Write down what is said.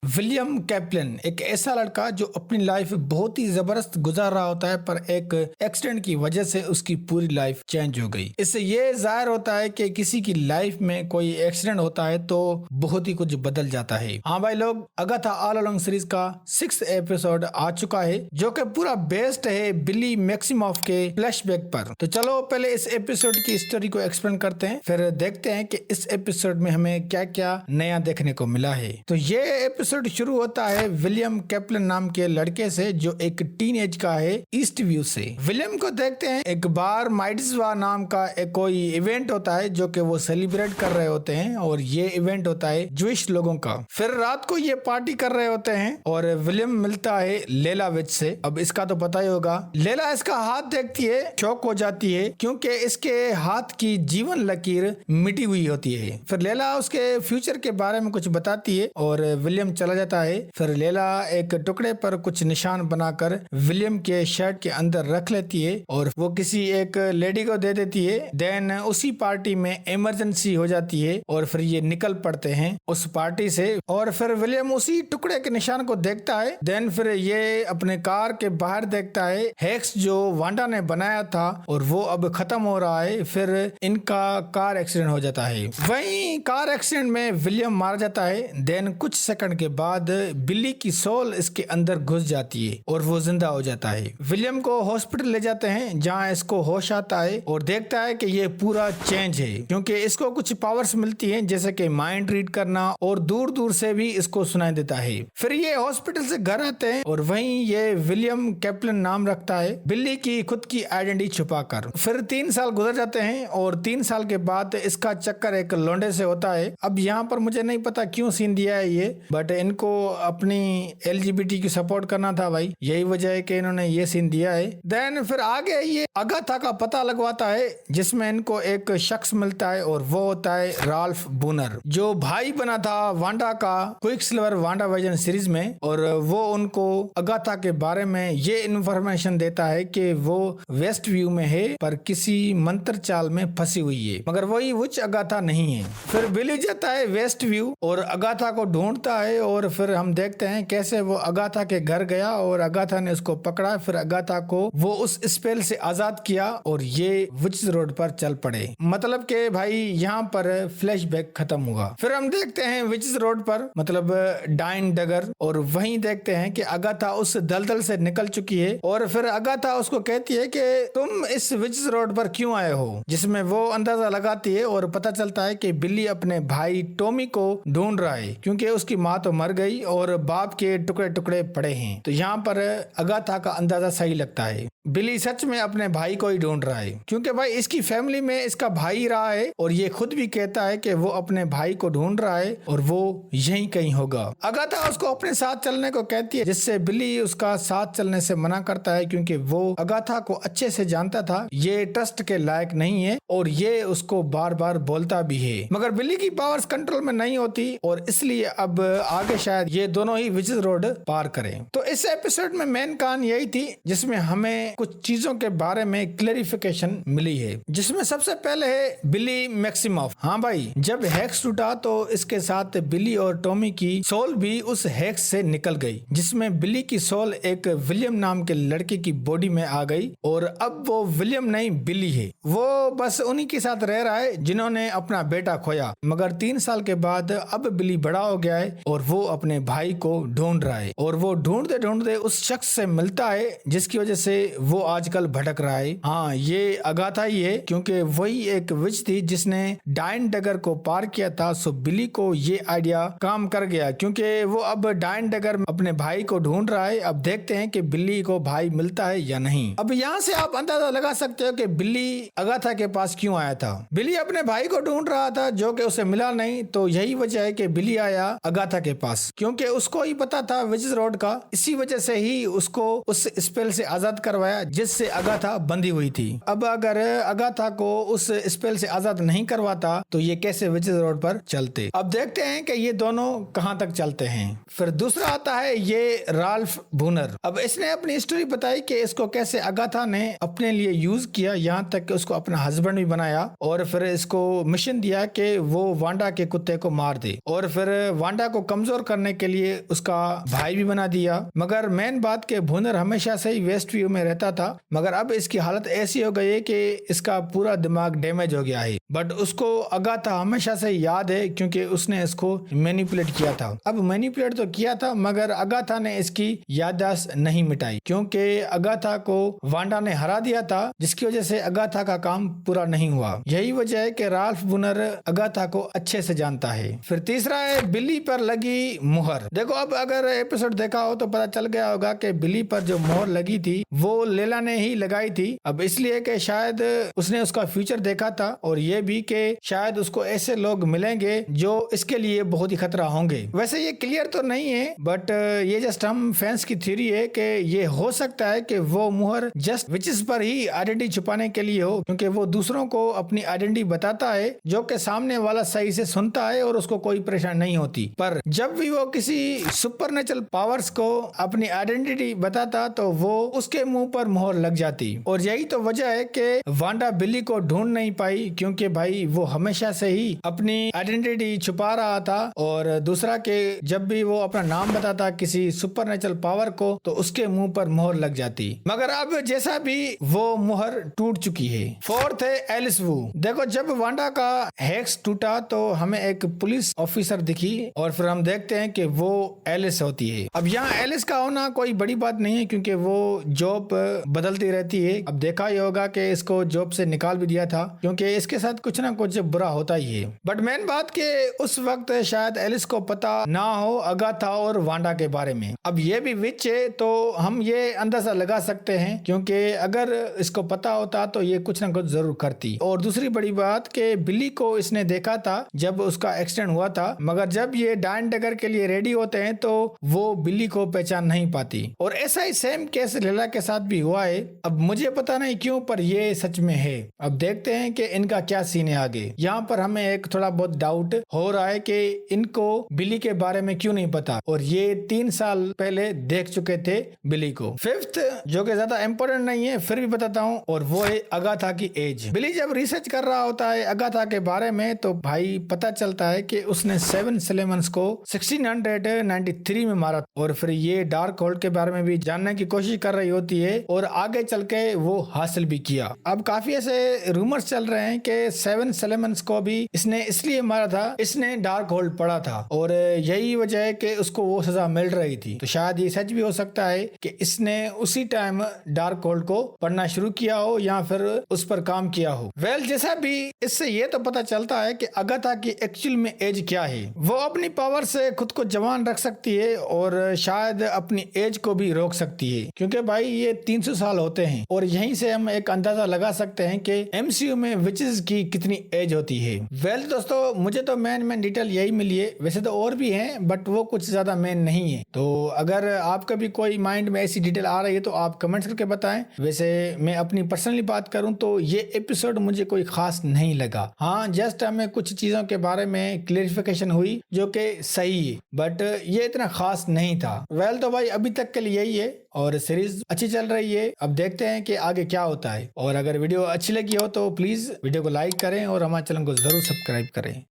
William Kaplan एक ऐसा लड़का जो अपनी लाइफ बहुत ही जबरदस्त गुजार रहा होता है, पर एक एक्सीडेंट की वजह से उसकी पूरी लाइफ चेंज हो गई। इससे ये जाहिर होता है कि किसी की लाइफ में कोई एक्सीडेंट होता है तो बहुत ही कुछ बदल जाता है। हाँ भाई लोग, अगाथा ऑल अलोंग सीरीज का 6th एपिसोड आ चुका है जो कि पूरा बेस्ड है बिली मैक्सिमॉफ के फ्लैशबैक पर। तो चलो पहले इस एपिसोड की स्टोरी को एक्सप्लेन करते हैं, फिर देखते हैं कि इस एपिसोड में हमें क्या क्या नया देखने को मिला है। तो ये एपिसोड शुरू होता है विलियम कैप्लन नाम के लड़के से जो एक टीनेज का है, ईस्ट व्यू से। विलियम को देखते हैं एक बार माइट्सवा नाम का एक कोई इवेंट होता है जो कि वो सेलिब्रेट कर रहे होते हैं, और ये इवेंट होता है ज्विश लोगों का। फिर रात को ये पार्टी कर रहे होते हैं और विलियम मिलता है लेला विच से। अब इसका तो पता ही होगा, लेला इसका हाथ देखती है, शॉक हो जाती है क्योंकि इसके हाथ की जीवन लकीर मिटी हुई होती है। फिर लेला उसके फ्यूचर के बारे में कुछ बताती है और विलियम चला जाता है। फिर लेला एक टुकड़े पर कुछ निशान बनाकर विलियम के शर्ट के अंदर रख लेती है और वो किसी एक लेडी को दे देती है। देन उसी पार्टी में इमरजेंसी हो जाती है और फिर ये निकल पड़ते हैं उस पार्टी से। और फिर विलियम उसी टुकड़े के निशान को देखता है। देन फिर ये अपने कार के बाहर देखता है हेक्स जो वांडा ने बनाया था और वो अब खत्म हो रहा है। फिर इनका कार एक्सीडेंट हो जाता है। वहीं कार एक्सीडेंट में विलियम मारा जाता है। देन कुछ सेकंड के बाद बिली की सोल इसके अंदर घुस जाती है और वो जिंदा हो जाता है। विलियम को हॉस्पिटल ले जाते हैं जहां इसको होश आता है और देखता है कि ये पूरा चेंज है क्योंकि इसको कुछ पावर्स मिलती हैं जैसे कि माइंड रीड करना और दूर दूर से भी इसको सुनाई देता है। फिर ये हॉस्पिटल से घर आते हैं और वहीं ये विलियम कैप्लन नाम रखता है बिल्ली की खुद की आइडेंटिटी छुपाकर। फिर 3 साल गुजर जाते हैं और 3 साल के बाद इसका चक्कर एक लोंडे से होता है। अब यहाँ पर मुझे नहीं पता क्यों सीन दिया है ये, बट इनको अपनी LGBT की सपोर्ट करना था भाई, यही वजह है कि इन्होंने ये सीन दिया है। देन फिर आगे ये अगाथा का पता लगवाता है जिसमें इनको एक शख्स मिलता है और वो होता है राल्फ बूनर जो भाई बना था वांडा का क्विकसिल्वर वांडा विजन सीरीज में। और वो उनको अगाथा के बारे में ये इन्फॉर्मेशन देता है कि वो वेस्ट व्यू में है पर किसी मंत्र चाल में फंसी हुई है, मगर वही विच अगाथा नहीं है। फिर बिली जाता है वेस्ट व्यू और अगाथा को ढूंढता है और फिर हम देखते हैं कैसे वो अगाथा के घर गया और अगाथा ने उसको पकड़ा। फिर अगाथा को वो उस स्पेल से आजाद किया और ये विच रोड पर चल पड़े। मतलब के भाई यहाँ पर फ्लैशबैक खत्म हुआ। फिर हम देखते हैं विच रोड पर मतलब डाइन डगर, और वहीं देखते हैं कि अगाथा उस दलदल से निकल चुकी है। और फिर अगाथा उसको कहती है कि तुम इस विच रोड पर क्यों आए हो, जिसमें वो अंदाजा लगाती है और पता चलता है कि बिल्ली अपने भाई टॉमी को ढूंढ रहा है क्योंकि उसकी माँ तो मर गई और बाप के टुकड़े टुकड़े पड़े हैं। तो यहाँ पर अगाथा का अंदाजा सही लगता है, बिली सच में अपने भाई को ही ढूंढ रहा है क्योंकि भाई इसकी फैमिली में इसका भाई रहा है और ये खुद भी कहता है कि वो अपने भाई को ढूंढ रहा है और वो यहीं कहीं होगा। अगाथा उसको अपने साथ चलने को कहती है जिससे बिली उसका साथ चलने से मना करता है क्योंकि वो अगाथा को अच्छे से जानता था ये ट्रस्ट के लायक नहीं है और ये उसको बार बार बोलता भी है, मगर बिली की पावर्स कंट्रोल में नहीं होती और इसलिए अब आगे शायद ये दोनों ही विच रोड पार करें। तो इस एपिसोड में मेन कहानी यही थी जिसमें हमें कुछ चीजों के बारे में क्लेरिफिकेशन मिली है, जिसमें सबसे पहले है बिली मैक्सिमॉफ। हाँ भाई, जब हेक्स टूटा तो इसके साथ बिली और टॉमी की सोल भी उस हेक्स से निकल गई, जिसमें बिली की सोल एक विलियम नाम के लड़के की बॉडी में आ गई और अब वो विलियम नहीं बिली है। वो बस उन्हीं के साथ रह रहा है जिन्होंने अपना बेटा खोया, मगर 3 साल के बाद अब बिली बड़ा हो गया है और वो अपने भाई को ढूंढ रहा है और वो ढूंढते ढूंढते उस शख्स से मिलता है जिसकी वजह से वो आजकल भटक रहा है। हाँ, ये अगाथा ही है क्योंकि वही एक विच थी जिसने डाइन डगर को पार किया था। सो बिली को ये आइडिया काम कर गया क्योंकि वो अब डाइन डगर अपने भाई को ढूंढ रहा है। अब देखते हैं कि बिल्ली को भाई मिलता है या नहीं। अब यहाँ से आप अंदाजा लगा सकते हो कि बिल्ली अगाथा के पास क्यों आया था। बिल्ली अपने भाई को ढूंढ रहा था जो कि उसे मिला नहीं, तो यही वजह है कि बिल्ली आया अगाथा के पास क्योंकि उसको ही पता था विच रोड का। इसी वजह से ही उसको उस स्पेल से आजाद करवाया जिससे अगाथा बंधी हुई थी। अब अगर अगाथा को उस स्पेल से आजाद नहीं करवाता तो ये कैसे विच रोड पर चलते। अब देखते हैं कि ये दोनों कहां तक चलते हैं। फिर दूसरा आता है ये राल्फ बूनर। अब इसने अपनी स्टोरी बताई कि इसको कैसे अगाथा ने अपने लिए यूज किया, यहाँ तक कि उसको अपना हस्बैंड भी बनाया और फिर इसको मिशन दिया कि वो वांडा के कुत्ते को मार दे और फिर वांडा को कमजोर एक्सप्लोर करने के लिए उसका भाई भी बना दिया। मगर मेन बात के भुनर हमेशा से ही वेस्ट व्यू में रहता था, मगर अब इसकी हालत ऐसी हो गई है कि इसका पूरा दिमाग डैमेज हो गया है। बट उसको अगाथा हमेशा से याद है क्योंकि उसने इसको मैनिपुलेट किया था। अब मैनिपुलेट तो किया था मगर अगाथा ने इसकी याददाश्त नहीं मिटाई क्योंकि अगाथा को वांडा ने हरा दिया था, जिसकी वजह से अगाथा का काम पूरा नहीं हुआ। यही वजह है कि राल्फ बुनर अगाथा को अच्छे से जानता है। फिर तीसरा है बिली पर लगी मुहर। देखो अब अगर एपिसोड देखा हो तो पता चल गया होगा कि बिली पर जो मोहर लगी थी वो लेला ने ही लगाई थी। अब इसलिए कि शायद उसने उसका फ्यूचर देखा था और ये भी कि शायद उसको ऐसे लोग मिलेंगे जो इसके लिए बहुत ही खतरा होंगे। वैसे ये क्लियर तो नहीं है बट ये जस्ट हम फैंस की थ्योरी है कि ये हो सकता है कि वो मुहर जस्ट विचेस पर ही आइडेंटिटी छुपाने के लिए हो, क्योंकि वो दूसरों को अपनी आइडेंटिटी बताता है जो कि सामने वाला सही से सुनता है और उसको कोई परेशानी नहीं होती। पर जब भी वो किसी सुपरनेचुरल पावर्स को अपनी आइडेंटिटी बताता तो वो उसके मुंह पर मोहर लग जाती। और यही तो वजह है कि वांडा बिली को ढूंढ नहीं पाई क्योंकि भाई वो हमेशा से ही अपनी आइडेंटिटी छुपा रहा था। और दूसरा के जब भी वो अपना नाम बताता किसी सुपरनेचुरल पावर को तो उसके मुंह पर मोहर लग जाती। मगर अब जैसा भी वो मोहर टूट चुकी है। फोर्थ है एलिस वू। देखो जब वांडा का हेक्स टूटा तो हमें एक पुलिस ऑफिसर दिखी और फिर हम देखते हैं कि वो एलिस होती है। अब यहाँ एलिस का होना कोई बड़ी बात नहीं है क्योंकि वो जॉब बदलती रहती है। अब देखा ही होगा कि इसको जॉब से निकाल भी दिया था क्योंकि इसके साथ कुछ ना कुछ बुरा होता ही है। बट मेन बात के उस वक्त शायद एलिस को पता ना हो अगाथा और वांडा के बारे में। अब ये भी विच है तो हम ये अंदाजा लगा सकते हैं क्योंकि अगर इसको पता होता तो ये कुछ ना कुछ जरूर करती। और दूसरी बड़ी बात कि बिली को इसने देखा था जब उसका एक्सीडेंट हुआ था, मगर जब ये डायन डगर के लिए रेडी होते हैं तो वो बिली को पहचान नहीं पाती। और ऐसा ही सेम केस लेला के साथ भी हुआ है। अब मुझे पता नहीं क्यों पर ये सच में है। अब देखते हैं कि इनका क्या सीन है आगे। यहाँ पर हमें एक थोड़ा बहुत डाउट हो रहा है कि इनको बिली के बारे में क्यों नहीं पता और ये 3 साल पहले देख चुके थे बिली को। फिफ्थ जो कि ज्यादा इंपॉर्टेंट नहीं है फिर भी बताता हूँ और वो है अगाथा की एज। बिली जब रिसर्च कर रहा होता है अगाथा के बारे में तो भाई पता चलता है कि उसने 7 सेलेमन्स को 1693 में मारा और फिर ये डार्क होल्ड के बारे में भी जानने की कोशिश कर रही होती है और आगे चल के वो हासिल भी किया। अब काफी ऐसे रूमर्स चल रहे हैं कि 7 सेलेमन्स को भी इसने इसलिए मारा था, इसने डार्क होल्ड पढ़ा था और यही वजह है कि उसको वो सजा मिल रही थी। तो शायद ये सच भी हो सकता है कि इसने उसी टाइम डार्क होल्ड को पढ़ना शुरू किया हो या फिर उस पर काम किया हो। वेल जैसा भी इससे ये तो पता चलता है कि अगाथा की एक्चुअल में एज क्या है। वो अपनी पावर से खुद को जवान रख सकती है और शायद अपनी एज को भी रोक सकती है क्योंकि भाई ये 300 साल होते हैं और यहीं से हम एक अंदाजा लगा सकते हैं कि एमसीयू में विचेस की कितनी एज होती है। वेल दोस्तों मुझे तो मेन डिटेल यही मिली है। वैसे तो और भी हैं बट वो कुछ ज्यादा मेन नहीं है। तो अगर आपका भी कोई माइंड में ऐसी डिटेल आ रही है तो आप कमेंट्स करके बताएं। वैसे मैं अपनी पर्सनली बात करूं तो ये एपिसोड मुझे कोई खास नहीं लगा। हाँ जस्ट हमें कुछ चीजों के बारे में क्लेरिफिकेशन हुई जो कि सही है बट ये इतना खास नहीं था। वेल तो भाई अभी तक के लिए यही है और सीरीज अच्छी चल रही है। अब देखते हैं कि आगे क्या होता है। और अगर वीडियो अच्छी लगी हो तो प्लीज वीडियो को लाइक करें और हमारे चैनल को जरूर सब्सक्राइब करें।